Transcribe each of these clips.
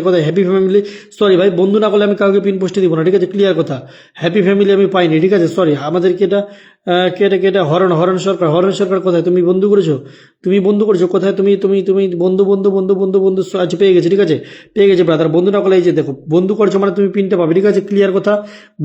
কথা happy family, sorry ভাই, বন্ধু না করলে আমি কাউকে পিন পোস্টে দিব না, ঠিক আছে, ক্লিয়ার কথা। হ্যাপি ফ্যামিলি আমি পাইনি, ঠিক আছে, সরি। আমাদেরকে এটা কেটে হরণ সরকার কোথায়? তুমি বন্ধু করেছো? কোথায়? তুমি বন্ধু। আচ্ছা, পেয়ে গেছে, ঠিক আছে, পেয়ে গেছে ব্রাদার। বন্ধু না করলে এই যে দেখো, বন্ধু করছো মানে তুমি পিনটা পাবে, ঠিক আছে, ক্লিয়ার কথা।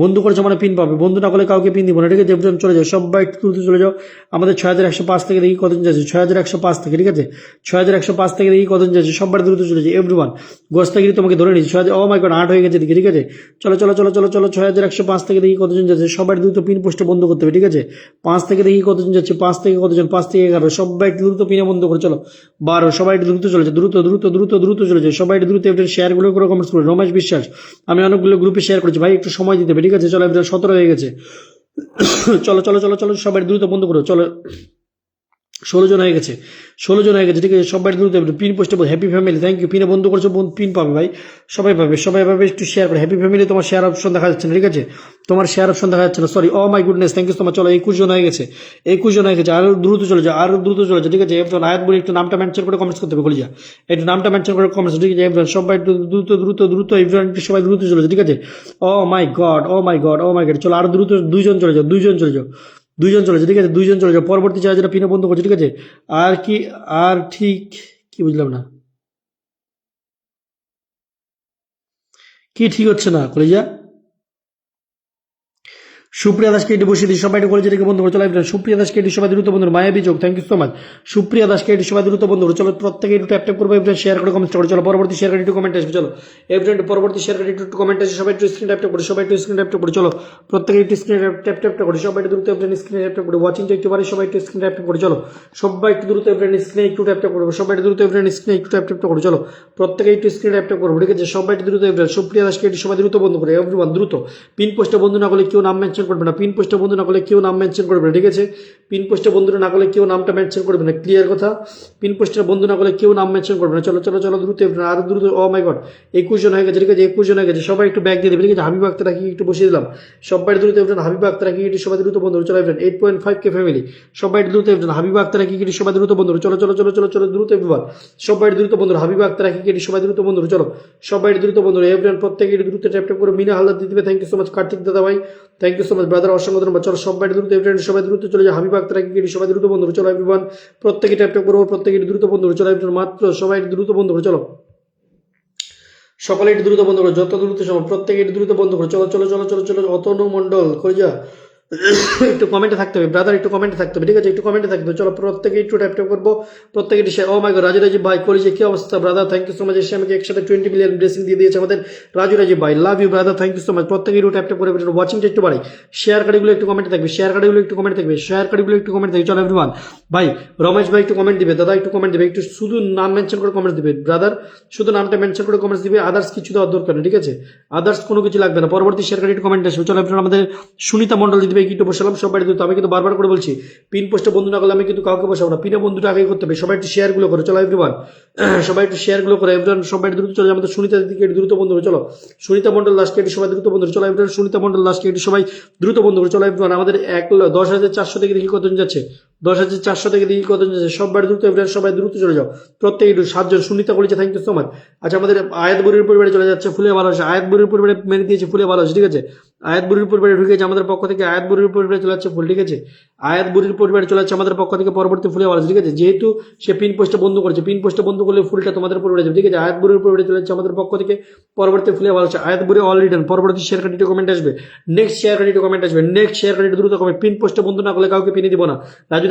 বন্ধু করছো মানে পিন পাবে, বন্ধু না করলে কাউকে পিন দিব না, ঠিক আছে। চলে যাও সবাই, দ্রুত চলে যাও। আমাদের 6105 থেকে দেখি কতজন যাচ্ছে, 6105 থেকে, ঠিক আছে, 6105 থেকে দেখি কতজন যাচ্ছে, সবার দ্রুত চলে যায় এভরিওয়ান। গোস্তাগিরি তোমাকে ধরে নিচ্ছি, 6000, ও মাই গড, 8 হয়ে গেছে দিকে, ঠিক আছে। চলো 6105 থেকে দেখি কতজন যাচ্ছে, সবাই দ্রুত পিন পোস্টে বন্ধ করতে হবে, ঠিক আছে। 5 থেকে দেখি কতজন যাচ্ছে, 5 থেকে কতজন, 5 থেকে 11, সবাই দ্রুত পিনে বন্ধ করে চলো। 12, সবাই দ্রুত চলে যায়, দ্রুত চলে যায়, সবাই দ্রুত একটা শেয়ারগুলো করে কমেন্টস করে। রমেশ বিশ্বাস, আমি অনেকগুলো গ্রুপে শেয়ার করেছি ভাই, একটু সময় দিতে হবে, ঠিক আছে। চলো, 17 হয়ে গেছে। চলো সবাই দ্রুত বন্ধ করো, চলো। 16 জন হয়ে গেছে, ঠিক আছে, সবাই দ্রুত পিন পোস্টে হ্যাপি ফ্যামিলি, থ্যাংক ইউ। পিনে বন্ধ করছো, পিন পাবে ভাই, সবাই পাবে, একটু শেয়ার করে। হ্যাপি ফ্যামিলি, তোমার শেয়ার অপশন দেখা যাচ্ছে না, ঠিক আছে, তোমার শেয়ার অপশন দেখা যাচ্ছে না, sorry. Oh my goodness, thank you তোমার। চলো 21 জন হয়ে গেছে, আরো দ্রুত চলে যায়, ঠিক আছে। এফজন আয়াত বলে একটু নামটা মেনশন করে কমেন্টস করতে হবে, কলিজা, একটু নামটা মেনশন করে কমেন্টস, ঠিক আছে। এফজন সবাই দ্রুত এফজন একটু সবাই দ্রুত চলে যায়, ঠিক আছে। ও মাই গড, চলো আরো দ্রুত 2 জন চলে যাও, 2 জন চলে যাও, ঠিক আছে, 2 জন চলে যাও। পরবর্তী যারা যারা পিনে বন্ধ করছে, ঠিক আছে। আর কি, আর ঠিক, কি বুঝলাম না, কি ঠিক হচ্ছে না কলিজা? সুপ্রিয়া দাসকে এটি বসিয়ে দিই, সবাই কলেজে থেকে বন্ধ করে চলো। সুপ্রিয়া দাসকে এটি সবাই দ্রুত বন্ধু, মায়াবী যোগ, thank you so much. Supriya দাসকে এটি সবাই দ্রুত বন্ধ করে চলো, প্রত্যেকে একটু ট্যাপ করবো, এভরিওয়ান শেয়ার করে কমেন্ট করে চলো। পরবর্তী শেয়ার করে একটু কমেন্ট আসবে, চলো এভরিওয়ান পরবর্তী শেয়ার করে একটু কমেন্ট আসবে, সবাই একটু স্ক্রিন ট্যাপ করে, চলো প্রত্যেকে একটু স্ক্রিন ট্যাপ করে, সবাই একটু দ্রুত এভরিওয়ান স্ক্রিন ট্যাপ করে, ওয়াচিংটা একটু বাড়ি, সবাই একটু স্ক্রিন ট্যাপ করে চলো, সবাই একটু দ্রুত এভরিওয়ান স্ক্রিনে একটু ট্যাপ করবো, সবাই দ্রুত এভরিওয়ান স্ক্রিনে একটু ট্যাপ করে চলো, প্রত্যেকে একটু স্ক্রিন ট্যাপ করবো, ঠিক আছে, সবাই একটু দ্রুত এভরিওয়ান। সুপ্রিয়া দাসকে এটি সবাই দ্রুত বন্ধ করে, এভরিওয়ান দ্রুত। পিন পোস্টে বন্ধু না করলে কেউ নাম মেনশন করবে না, পিন পোস্টে বন্ধু না করলে কেউ নাম মেনশন করবে না, ঠিক আছে। পিন পোস্টে বন্ধুরা না করলে কেউ নামটা মেনশন করবে না, ক্লিয়ার কথা। পিন পোস্টের বন্ধু না করলে কেউ নাম মেনশন করবে না, চলো দ্রুত, আরো দ্রুত। ও মাই গড, 21 জন হয়ে গেছে, ঠিক আছে, 21 জন হয়ে গেছে, সবাই একটু ব্যাগ দিয়ে দেবে, ঠিক আছে। হাবিব আক্তার রাখি একটু বসিয়ে দিলাম, সবাই দ্রুত এভরিওয়ান। হাবিব আক্তার রাখি একটু সবাই দ্রুত বন্ধু চলো এভরিওয়ান। 8.5K ফ্যামিলি, সবাই দ্রুত এভরিওয়ান। হাবিব আক্তার রাখি একটু সবাই দ্রুত বন্ধু চলো দ্রুত এভরিওয়ান, সবাই দ্রুত বন্ধু। হাবিব আক্তার রাখি একটু সবাই দ্রুত বন্ধু চলো, সবাই দ্রুত বন্ধু এভরিওয়ান, প্রত্যেকে একটু দ্রুত ট্যাপ করে। মিনা হালদার দিয়ে দিবে, thank you so much. Kartik দাদা ভাই, thank you so much brother, অসংখ্য ধন্যবাদ। চলো সবাই দ্রুত এভরিওয়ান, সবাই দ্রুত চলে যায়। হাবিব আক্তার রাখি সবাই দ্রুত বন্ধু চলো এভরিওয়ান, প্রত্যেকে ট্যাপ করবো, প্রত্যেকে দ্রুত বন্ধু চলো এভরিওয়ান, মাত্র সবাই দ্রুত বন্ধু করে চলো, সকলে একটু দ্রুত বন্ধ করো, যত দ্রুত সম্ভব প্রত্যেকে একটু দ্রুত বন্ধ করো, চলো। অতনু মন্ডল করে যা, একটু কমেন্টে থাকতে হবে ব্রাদার, একটু কমেন্টে থাকতে হবে, ঠিক আছে, একটু কমেন্টে থাকতে হবে। চলো প্রত্যেকে একটু ট্যাপ করবো, প্রত্যেকে একটু share. Oh my God, Raju ভাই কলেজে কি অবস্থা brother, thank you so much. এসে আমাকে একসাথে 20 মিলিয়ন ব্লেসিং দিয়ে দিয়েছে আমাদের রাজু ভাই, love you brother, thank you so much. প্রত্যেকে একটু ট্যাপ করে ওয়াচিংটা একটু বাড়াই, শেয়ার কার্ডগুলো একটু কমেন্টে থাকবে, চলো এভরিওয়ান। ভাই রমেশ ভাই একটু কমেন্ট দিবে, দাদা একটু কমেন্ট দিবে, একটু শুধু নাম মেনশন করে কমেন্ট দিবে ব্রাদার, শুধু নামটা মেনশন করে কমেন্টস দিবে, আদার্স কিছু দেওয়ার দরকার নেই, ঠিক আছে, আদার্স কোনো কিছু লাগবে না। পরবর্তী শেয়ার কার্ড একটু কমেন্ট আসবে, চলো এভরিওয়ান। আমাদের সুনিতা মন্ডল দিবে একটু বসালাম, সবাই দ্রুত। আমি কিন্তু বারবার করে বলছি, পিন পোস্টে বন্ধু না করলে আমি কিন্তু কাউকে বসাবো না, পিনে বন্ধুটা আগে করতে হবে। সবাই একটু শেয়ার গুলো করে চলো এভরিওয়ান, সবাই একটু শেয়ার গুলো করে এভরিওয়ান, সবাই দ্রুত চলে যায়। আমাদের সুনিতা দিদিকে দ্রুত বন্ধু করে চলো, সুনিতা মন্ডল লাস্টকে একটু সবাই দ্রুত বন্ধু চলো এভরিওয়ান, সুনিতা মন্ডল লাস্টকে একটু সবাই দ্রুত বন্ধু করে চলো এভরিওয়ান। আমাদের 10,400 থেকে দেখি কতজন যাচ্ছে, 10,400 থেকে দেখি কতজন যাচ্ছে, সবাই দ্রুত এভরিওয়ান, সবাই দ্রুত চলে যাও, প্রত্যেকে একটু 7 জন। সুনিতা করেছে, থ্যাংক ইউ সো মাচ। আচ্ছা, আমাদের আয়াত বুড়ির পরিবারে চলে যাচ্ছে ফুলে ভালোবাসা, আয়াত বুড়ির পরিবারে মেরে দিয়েছে ফুলে ভালোবাসা, ঠিক আছে, আয়াত বুড়ির পরিবারে ঢুকেছে আমাদের পক্ষ থেকে, আয়াত বুড়ির পরিবারে চলে যাচ্ছে ফুল, ঠিক আছে, আয়াত বুড়ির পরিবারে চলে যাচ্ছে আমাদের পক্ষ থেকে পরবর্তী ফুলে ভালোবাসা, ঠিক আছে। যেহেতু সে পিন পোস্টে বন্ধ করেছে, পিন পোস্টে বন্ধ করলে ফুলটা তোমাদের পরিবারে যাবে, ঠিক আছে। আয়াত বুড়ির পরিবারে চলে যাচ্ছে আমাদের পক্ষ থেকে পরবর্তী ফুলে ভালোবাসা, আয়াত বুড়ি অলরেডি ডান। পরবর্তী শেয়ার কার্ডটি কমেন্ট আসবে, নেক্সট শেয়ার কার্ডটি কমেন্ট আসবে, নেক্সট শেয়ার কার্ডটি দ্রুত কমেন্ট। পিন পোস্টে বন্ধ না করলে কাউকে পিনে দিব না।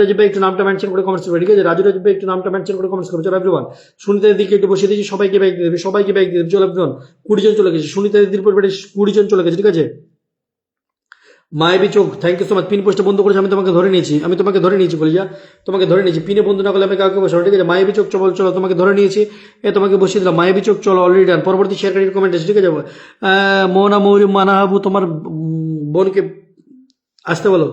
রাজু ভাই একটু নামটা মেনশন করে কমেন্টস করবে, ঠিক আছে, রাজু ভাই একটু নামটা মেনশন করে কমেন্টস করবে, চলো এভরিওয়ান। সুনিতার দিকে একটু বসিয়ে দিয়েছি, সবাইকে ব্যাগ দিয়ে দেবে, চলো এভরিওয়ান। 20 জন চলে গেছে, সুনিতা দিদির পরিবারে 20 জন চলে গেছে, ঠিক আছে। মায়াবী চোখ, thank you so much. Pin পোস্টে বন্ধ করেছে, আমি তোমাকে ধরে নিয়েছি বলিয়া, তোমাকে ধরে নিয়েছি। পিনে বন্ধু না করলে আমি কাউকে বসাবো, ঠিক আছে। মায়াবী চোখ চলো, তোমাকে ধরে নিয়েছি, তোমাকে বসিয়ে দিলাম। মায়াবী চোখ চলো অলরেডি ডান। পরবর্তী শেয়ার কার্ডের কমেন্ট আছে, ঠিক আছে। মোনা মৌরি মানাহাবু, তোমার বোনকে আসতে বলো,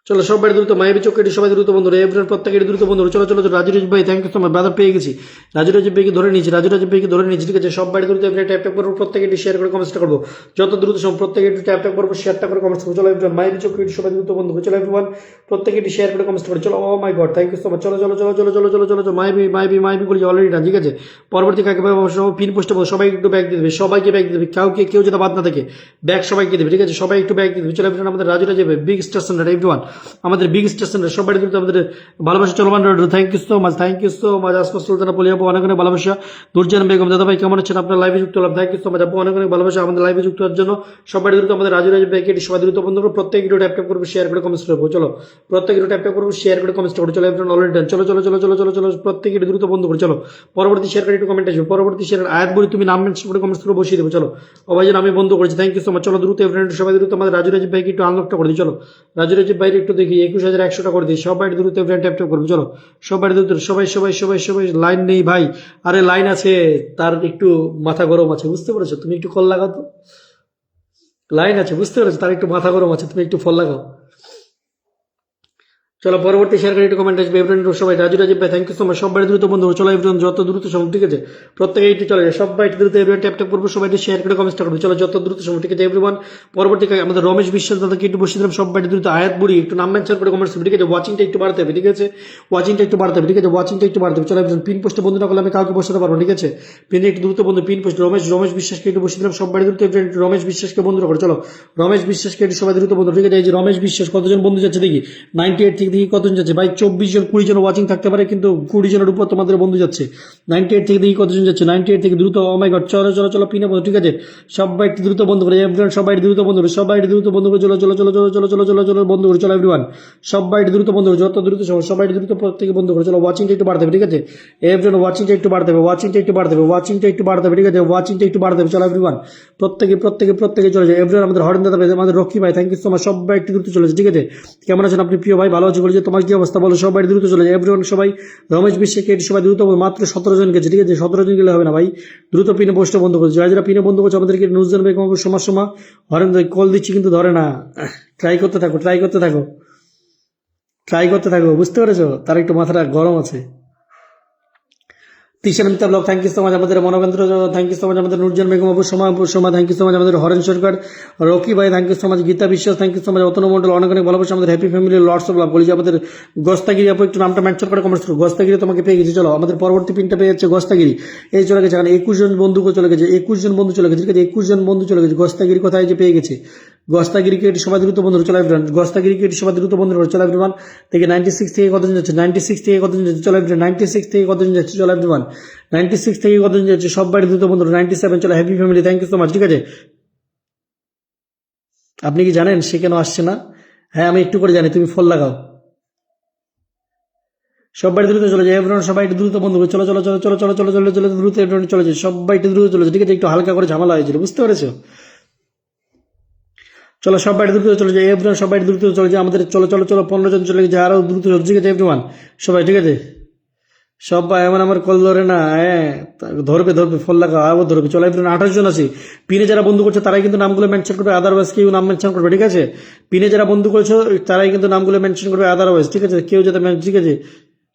চলো সবাই দ্রুত মায়াবী চোখ কেটে সবাই দ্রুত বন্ধুরা এভরিওয়ান প্রত্যেকের দ্রুত বন্ধুরা চলো চলো চলো রাজু রাজীব ভাই thank you so much brother পেয়ে গেছি রাজু রাজীব ভাইকে ধরে নিয়েছি রাজু রাজীব ভাইকে ধরে নিয়েছি ঠিক আছে সবাই দ্রুত এভরিওয়ান ট্যাপ ট্যাপ করবো প্রত্যেকে শেয়ার করে কমেন্টটা করবো যত দ্রুত সম্ভব প্রত্যেকে একটু ট্যাপ ট্যাপ করবো শেয়ারটা করে কমেন্টস করবো চলো এভরিওয়ান মায়াবী চোখ কেটে সবাই দ্রুত বন্ধু চলো এভরিওয়ান প্রত্যেকে একটু শেয়ার করে কমেন্টস করো চলো oh my god thank you so much চলো চলো চলো চলো চলো চলো চলো চলো মায়াবী বলেছি অলরেডি না ঠিক আছে পরবর্তী কাকে পিন পোস্টে সবাই একটু ব্যাগ দিয়ে দেবে সবাইকে ব্যাগ দিয়ে দেবে কেউ যেটা বাদ না থাকে ব্যাগ সবাইকে দেবে ঠিক আছে সবাই একটু ব্যাগ দিয়ে দেবে চলো এভরিওয়ান আমাদের Raju Rajib big station everyone আমাদের বিগ স্টেশন সবাই কিন্তু আমাদের ভালোবাসা চলমান thank you so much Asma Sultana Poli আপু অনেক অনেক ভালোবাসা দুর্জান বেগম দাদা ভাই কেমন আছেন আপনার লাইভে যুক্ত হলাম থ্যাংক ইউ সো মাচ আপু অনেক অনেক ভালোবাসা আমাদের লাইভে যুক্ত হওয়ার জন্য সবাই দ্রুত আমাদের রাজু রাজীব ভাইকে সবাই দ্রুত বন্ধু করবো প্রত্যেক ভিডিও ট্যাপ ট্যাপ করবো শেয়ার করে কমেন্টস করবো চলো প্রত্যেক ভিডিও ট্যাপ ট্যাপ করবো শেয়ার করে কমেন্টস করবো চলো এভরিওয়ান অলরেডি ডান চলো চলো চলো চলো চলো চলো প্রত্যেক ভিডিও দ্রুত বন্ধু করে চলো পরবর্তী শেয়ার করে একটু কমেন্ট আসবে পরবর্তী শেয়ার আয়াত বলি তুমি নাম মেনশন করে কমেন্টস করে বসিয়ে দেবো চলো অভাইজন আমি বন্ধ করেছি থ্যাংক ইউ সো মাচ চলো দ্রুত এভরিওয়ান সবাই দ্রুত আমাদের রাজু রাজীব ভাইকে একটু আনলকটা করে দিই চলো রাজু রাজীব ভাইকে একটু দেখি 21,100টা করে দিই সবাই দ্রুত এভরিওয়ান ট্যাপ ট্যাপ করবো চলো সবাই দ্রুত সবাই লাইন নেই ভাই আরে লাইন আছে তার একটু মাথা গরম আছে বুঝতে পেরেছো তুমি একটু কল লাগাও তো লাইন আছে বুঝতে পেরেছো তার একটু মাথা গরম আছে তুমি একটু ফল লাগাও চলো পরবর্তী শেয়ার করে একটু কমেন্ট আসবে এভরিওয়ান সবাই রাজু রাজীব ভাই থ্যাংক ইউ সো মাচ সবাই দ্রুত বন্ধু চলো এভরিওয়ান যত দ্রুত সম্ভব ঠিক আছে প্রত্যেকে একটু চলে যায় সবাই দ্রুত এভরিওয়ান ট্যাপ ট্যাপ করবো সবাই শেয়ার করে কমেন্টটা করবো চলো যত দ্রুত সম্ভব ঠিক আছে এভরিওয়ান পরবর্তী আমাদের রমেশ বিশ্বাস দাদাকে একটু বসিয়ে দিলাম সবাই দ্রুত আয়াত বুড়ি একটু নাম মেনশন করে কমেন্টস ঠিক আছে ওয়াচিংটা একটু বাড়তে হবে ঠিক আছে ওয়াচিংটা একটু বাড়তে হবে ঠিক আছে ওয়াচিংটা একটু বাড়তে হবে চলো এভরিওয়ান পিন পোস্টে বন্ধু না করলে আমি কাউকে বসাতে পারবো ঠিক আছে পিনে একটু দ্রুত বন্ধু পিন পোস্ট রমেশ বিশ্বাসকে একটু বসিয়ে দিলাম সবাই দ্রুত রমেশ বিশ্বাসকে বন্ধু করে চলো রমেশ বিশ্বাসকে একটু সবাই দ্রুত বন্ধু ঠিক আছে এই যে রমেশ বিশ্বাস কতজন বন্ধু যাচ্ছে দেখি 98 থেকে দেখি কতজন যাচ্ছে ভাই 24 জন 20 জন ওয়াচিং থাকতে পারে কিন্তু 20 জনের উপর তোমাদের বন্ধু যাচ্ছে 98 থেকে দেখি কতজন যাচ্ছে 98 থেকে দ্রুত ও মাই গড চলো চলো চলো পিনে বন্ধু ঠিক আছে সবাই একটু দ্রুত বন্ধ করে এভরিওয়ান সবাই দ্রুত বন্ধ করে সবাই দ্রুত বন্ধ করে চলো চলো চলো চলো চলো চলো চলো চলো বন্ধ করে চলো এভরিওয়ান সবাই দ্রুত বন্ধ করে যত দ্রুত সবাই দ্রুত প্রত্যেকে বন্ধ করে চলো ওয়াচিংটা একটু বাড়তে হবে ঠিক আছে এভরিওয়ান ওয়াচিংটা একটু বাড়তে হবে ওয়াচিংটা একটু বাড়তে হবে ওয়াচিংটা একটু বাড়তে হবে ঠিক আছে ওয়াচিংটা একটু বাড়তে হবে চলো এভরিওয়ান প্রত্যেকে চলে যায় এভরিওয়ান আমাদের হরেন দাদা ভাই আমাদের রকি ভাই থ্যাংক ইউ সো মাচ সবাই একটু দ্রুত চলেছে ঠিক আছে কেমন আছেন আপনি প্রিয় ভাই ভালো আছি বলে যে তোমার কি অবস্থা বলো সবাই দ্রুত চলে যায় এভরিওয়ান সবাই রমেশ বিশ্বাসকে সবাই দ্রুত মাত্র 17 জন গেছে ঠিক আছে 17 জন গেলে হবে না ভাই দ্রুত পিনে পোস্টে বন্ধ করছে যারা পিনে বন্ধ করছে আমাদেরকে নুজজান বেগম সময় হরেন কল দিচ্ছি কিন্তু ধরে না ট্রাই করতে থাকো বুঝতে পেরেছো তার একটু মাথাটা গরম আছে Tishanita blog thank you so much আমাদের মনোকেন্দ্র থ্যাংক ইউ সো মাচ আমাদের নুরজান বেগম অবু সময় থ্যাংক ইউ সো মাচ আমাদের হরেন সরকার রকি ভাই thank you so much Gita Biswas thank you so much অতন মন্ডল অনেক ভালোবাসা আমাদের happy family lords of love বলি যে আমাদের গস্তাগিরি আপু একটু নামটা মেনশন করে কমেন্টস করো গস্তাগিরি তোমাকে পেয়ে গেছি চলো আমাদের পরবর্তী পিনটা পেয়ে যাচ্ছে গস্তাগিরি এই চলে গেছে এখানে 21 জন বন্ধু চলে গেছে 21 জন বন্ধু চলে গেছে ঠিক আছে 21 জন বন্ধু চলে গেছে গস্তাগিরি কোথায় যে পেয়ে গেছে গস্তাগিরিকে এটি সবাই দ্রুত বন্ধু চলে এভরিওয়ান গস্তাগিরিকে এটি সবাই দ্রুত বন্ধু চলে এভরিওয়ান থেকে 96 থেকে কতজন যাচ্ছে 96 থেকে কতজন যাচ্ছে চলে এভরিওয়ান 96 থেকে কতজন যাচ্ছে চলে এভরিওয়ান 96 থেকে কতজন যাচ্ছে সবাই দ্রুত বন্ধু 97 চলে happy family thank you so much ঠিক আছে আপনি কি জানেন সে কেন আসছে না হ্যাঁ আমি একটু করে জানি তুমি ফল লাগাও সবাই দ্রুত চলে যায় এভরিওয়ান সবাই দ্রুত বন্ধু চলো চলো চলো চলো চলো চলো চলো চলো দ্রুত এভরিওয়ান চলে যায় সবাই দ্রুত চলে যায় ঠিক আছে একটু হালকা করে ঝামেলা হয়েছিল বুঝতে পেরেছো চলো সবাই দ্রুত চলে যায় এভরিওয়ান সবাই দ্রুত চলে যায় আমাদের চলো চলো চলো 15 জন চলে গেছে আরো দ্রুত চলে ঠিক আছে এভরিওয়ান সবাই ঠিক আছে সবাই এমন আমার কল ধরে না হ্যাঁ ধরবে ফল লাগা আবার ধরবে চলো এভরিওয়ান 28 জন আছে পিনে যারা বন্ধু করছে তারাই কিন্তু নামগুলো মেনশন করবে আদারওয়াইজ কেউ নাম মেনশন করবে ঠিক আছে পিনে যারা বন্ধু করেছো তারাই কিন্তু নামগুলো মেনশন করবে আদারওয়াইজ ঠিক আছে কেউ যাতে ঠিক আছে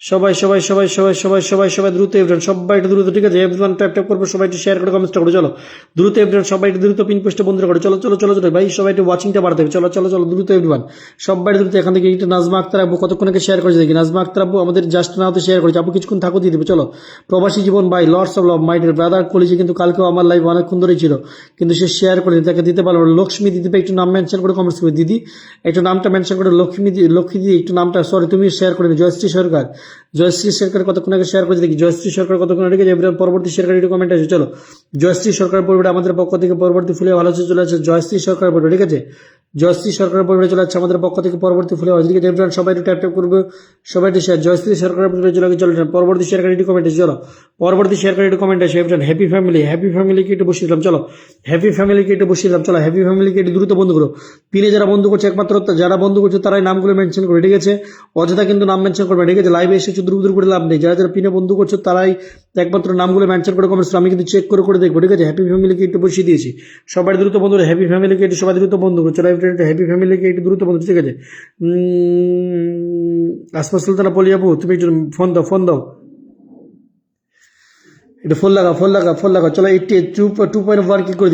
সবাই দ্রুত এভরিওয়ান সবাই দ্রুত ঠিক আছে এভরিওয়ান ট্যাপ ট্যাপ করবো সবাই শেয়ার করে কমেন্টটা করে চলো দ্রুত এভরিওয়ান সবাই দ্রুত পিন পোস্টে বন্ধ করে চলো চলো চলো চলো ভাই সবাই একটু ওয়াচিংটা বাড়তে হবে চলো চলো চলো দ্রুত এভরিওয়ান সবাই দ্রুত এখান থেকে একটু নাজমা আক্তার আব্বু কতক্ষণকে শেয়ার করেছে দেখি নাজমা আক্তার আব্বু আমাদের জাস্ট নাও তো শেয়ার করেছে আপু কিছুক্ষণ থাকো দিয়ে দেবে চলো প্রবাসী জীবন ভাই lots of love my dear brother কলেজে কিন্তু কালকেও আমার লাইভ অনেকক্ষণ ধরেই ছিল কিন্তু সে শেয়ার করে তাকে দিতে পারলো লক্ষ্মী দিদি একটু নাম মেনশন করে কমেন্টস করে দিদি একটু নামটা মেনশন করে লক্ষ্মী দিদি একটু নামটা সরি তুমি শেয়ার করে জয়শ্রী সরকার কতক্ষণ আগে শেয়ার করেছে দেখি জয়শ্রী সরকার কতক্ষণ আগে এভরিওয়ান পরবর্তী শেয়ার করে একটু কমেন্ট আছে চলো জয়শ্রী সরকার পরিবারে আমাদের পক্ষ থেকে পরবর্তী ফুলে ভালো চলে আছে জয়শ্রী সরকার পরিবার ঠিক আছে জয়শ্রী সরকার পরিবারে চলে যাচ্ছে আমাদের পক্ষ থেকে পরবর্তী ফুলে ভালো ঠিক আছে এভরিওয়ান সবাই একটু ট্যাপ ট্যাপ করবে সবাই একটু শেয়ার জয়শ্রী সরকার পরিবারে চলে চলে পরবর্তী শেয়ার করে একটু কমেন্ট আছে চলো পরবর্তী শেয়ার করে একটু কমেন্ট আছে এভরিওয়ান হ্যাপি ফ্যামিলিকে একটু বসিয়ে দিলাম চলো হ্যাপি ফ্যামিলিকে একটু বসিয়ে দিলাম চলো হ্যাপি ফ্যামিলিকে একটু দ্রুত বন্ধ করো পিনে যারা বন্ধু করছে একমাত্র যারা বন্ধু করছে তারাই নামগুলো মেনশন করবে ঠিক আছে অযথা কিন্তু নাম মেনশন করবে ঠিক আছে লাইভে এসে দ্রুত করে লাভ নেই যারা যারা পিনে বন্ধু করছো তারাই তো একমাত্র নামগুলো মেনশন করে কমেন্টস আমি কিন্তু চেক করে দেখবো, ঠিক আছে। হ্যাপি ফ্যামিলিকে একটু বসিয়ে দিয়েছি, সবাই দ্রুত বন্ধু করে হ্যাপি ফ্যামিলিকে একটু সবাই দ্রুত বন্ধু করে চলো ফ্রেন্ড, হ্যাপি ফ্যামিলিকে একটু দ্রুত বন্ধু, ঠিক আছে। আসমা সুলতানা পলি আপু তুমি একটু ফোন দাও একটু ফোন লাগা চলো 82.1 কি করে